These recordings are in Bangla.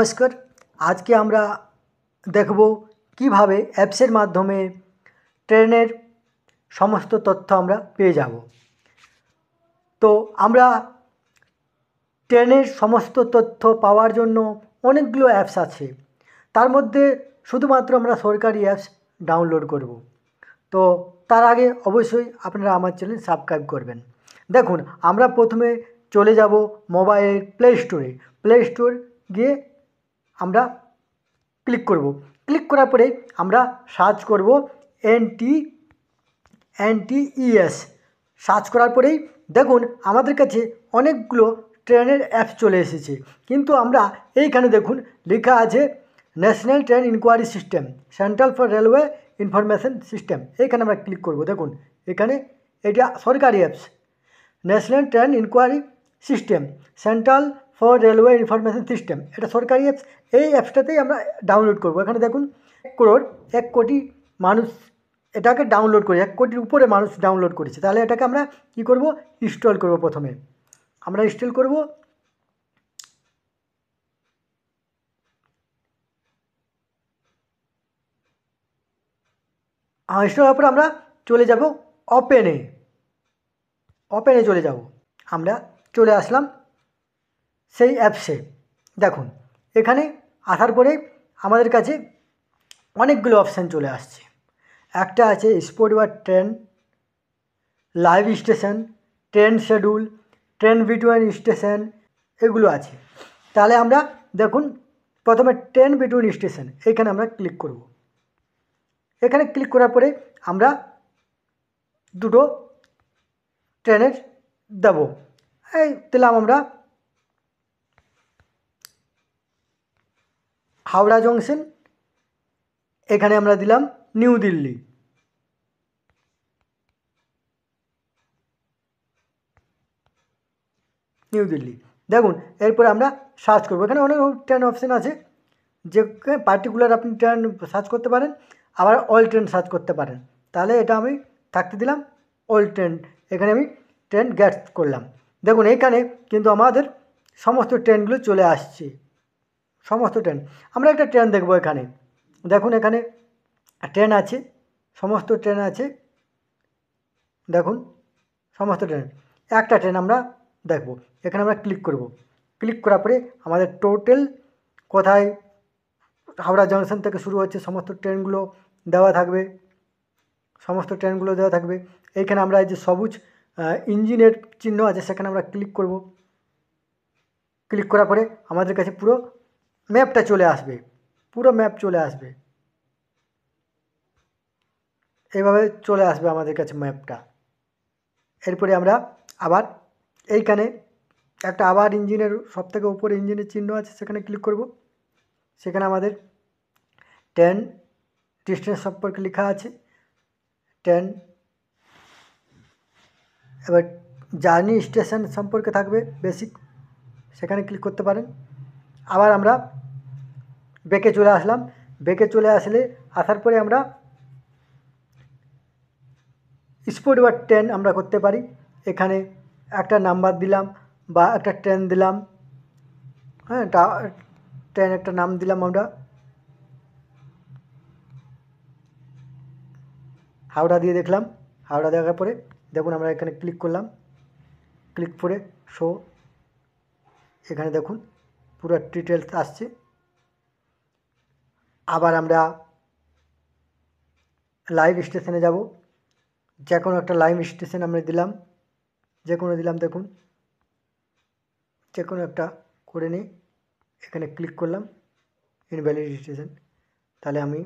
নমস্কার। আজকে আমরা দেখব কিভাবে অ্যাপসের মাধ্যমে ট্রেনের সমস্ত তথ্য আমরা পেয়ে যাব। তো আমরা ট্রেনের সমস্ত তথ্য পাওয়ার জন্য অনেকগুলো অ্যাপস আছে, তার মধ্যে শুধুমাত্র আমরা সরকারি অ্যাপস ডাউনলোড করব। তো তার আগে অবশ্যই আপনারা আমার চ্যানেল সাবস্ক্রাইব করবেন। দেখুন, আমরা প্রথমে চলে যাব মোবাইল প্লে স্টোর গিয়ে আমরা ক্লিক করব। ক্লিক করার পরে আমরা সার্চ করব এনটিইএস। সার্চ করার পরেই দেখুন আমাদের কাছে অনেকগুলো ট্রেনের অ্যাপস চলে এসেছে, কিন্তু আমরা এইখানে দেখুন লেখা আছে national train enquiry system, central for railway information system. এইখানে আমরা ক্লিক করব। দেখুন এখানে এটা সরকারি apps, national train enquiry system, central for railway information system, এটা সরকারি অ্যাপস। এই অ্যাপসটাতেই আমরা ডাউনলোড করব। এখানে দেখুন 1 কোটি মানুষ এটাকে ডাউনলোড করে, 1 কোটির উপরে মানুষ ডাউনলোড করেছে। তাহলে এটাকে আমরা কী করব, ইনস্টল করব। প্রথমে আমরা ইনস্টল করব। ইনস্টল হওয়ার পরে আমরা চলে যাব ওপেনে চলে যাব। আমরা চলে আসলাম সেই অ্যাপসে। দেখুন এখানে আসার পরে আমাদের কাছে অনেকগুলো অপশান চলে আসছে। একটা আছে স্পট বা train, live station, train schedule, train between station, এগুলো আছে। তাহলে আমরা দেখুন প্রথমে ট্রেন বিটুইন স্টেশন, এখানে আমরা ক্লিক করব। এখানে ক্লিক করার পরে আমরা দুটো ট্রেনের দেব। এই দিলাম আমরা হাওড়া জংশন, এখানে আমরা দিলাম নিউ দিল্লি। দেখুন এরপরে আমরা সার্চ করব। এখানে অনেক ট্রেন অপশান আছে, যে পার্টিকুলার আপনি ট্রেন সার্চ করতে পারেন, আবার অল ট্রেন সার্চ করতে পারেন। তাহলে এটা আমি থাকতে দিলাম অল ট্রেন। এখানে আমি ট্রেন গ্যাট করলাম। দেখুন এইখানে কিন্তু আমাদের সমস্ত ট্রেনগুলো চলে আসছে, সমস্ত ট্রেন। আমরা একটা ট্রেন দেখব এখানে। দেখুন এখানে ট্রেন আছে, সমস্ত ট্রেন আছে। দেখুন সমস্ত ট্রেন, একটা ট্রেন আমরা দেখব। এখানে আমরা ক্লিক করব। ক্লিক করার পরে আমাদের টোটাল কোথায় হাওড়া জংশন থেকে শুরু হচ্ছে সমস্ত ট্রেনগুলো দেওয়া থাকবে, সমস্ত ট্রেনগুলো দেওয়া থাকবে। এইখানে আমরা এই যে সবুজ ইঞ্জিনের চিহ্ন আছে, সেখানে আমরা ক্লিক করব। ক্লিক করার পরে আমাদের কাছে পুরো ম্যাপটা চলে আসবে, পুরো ম্যাপ চলে আসবে। এইভাবে চলে আসবে আমাদের কাছে ম্যাপটা। এরপরে আমরা আবার এইখানে একটা আবার ইঞ্জিনের সবথেকে উপরে ইঞ্জিনের চিহ্ন আছে, সেখানে ক্লিক করব। সেখানে আমাদের ট্রেন ডিস্টেন্স সম্পর্কে লেখা আছে, ট্রেন, এবার জার্নি স্টেশন সম্পর্কে থাকবে বেসিক, সেখানে ক্লিক করতে পারেন। আবার আমরা ব্যাকে চলে আসলাম। ব্যাকে চলে আসার পরে আমরা স্পট বা ট্রেন আমরা করতে পারি। এখানে একটা নাম্বার দিলাম বা একটা ট্রেন দিলাম, হ্যাঁ ট্রেন একটা নাম দিলাম আমরা, হাওড়া দিয়ে দেখলাম। হাওড়া দেখার পরে দেখুন আমরা এখানে ক্লিক করলাম। ক্লিক করে শো, এখানে দেখুন পুরো ডিটেলস আসছে। আবার আমরা লাইভ স্টেশনে যাব। যে কোনো একটা লাইভ স্টেশন আমরা দিলাম, যে কোনো দিলাম। দেখুন যে কোনো একটা করে নিই। এখানে ক্লিক করলাম ইনভ্যালিড স্টেশন। তাহলে আমি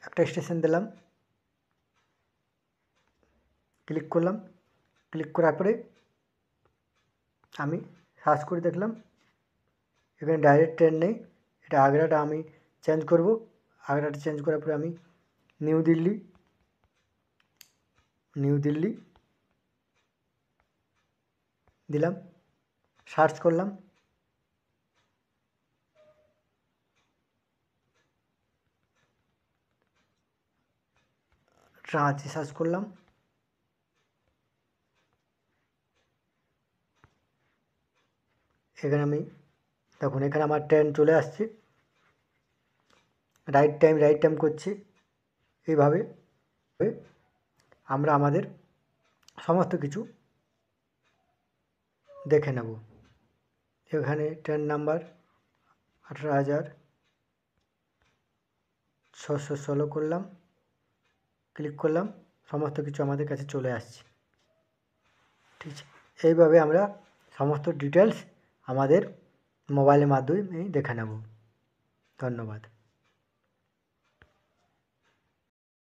একটা স্টেশন দিলাম, ক্লিক করলাম। ক্লিক করার পরে আমি সার্চ করে দেখলাম, এখানে ডাইরেক্ট ট্রেন নেই। এটা আগ্রাটা আমি চেঞ্জ করব। আগ্রাটা চেঞ্জ করার পরে আমি নিউ দিল্লি দিলাম, সার্চ করলাম। রাঁচি সার্চ করলাম। এখানে আমি দেখুন এখানে আমার ট্রেন চলে আসছে, রাইট টাইম করছি। এইভাবে আমরা আমাদের সমস্ত কিছু দেখে নেব। এখানে ট্রেন নাম্বার 18,616 করলাম, ক্লিক করলাম, সমস্ত কিছু আমাদের কাছে চলে আসছে। ঠিক আছে, এইভাবে আমরা সমস্ত ডিটেলস আমাদের মোবাইলের মাধ্যমে দেখে নেব। ধন্যবাদ।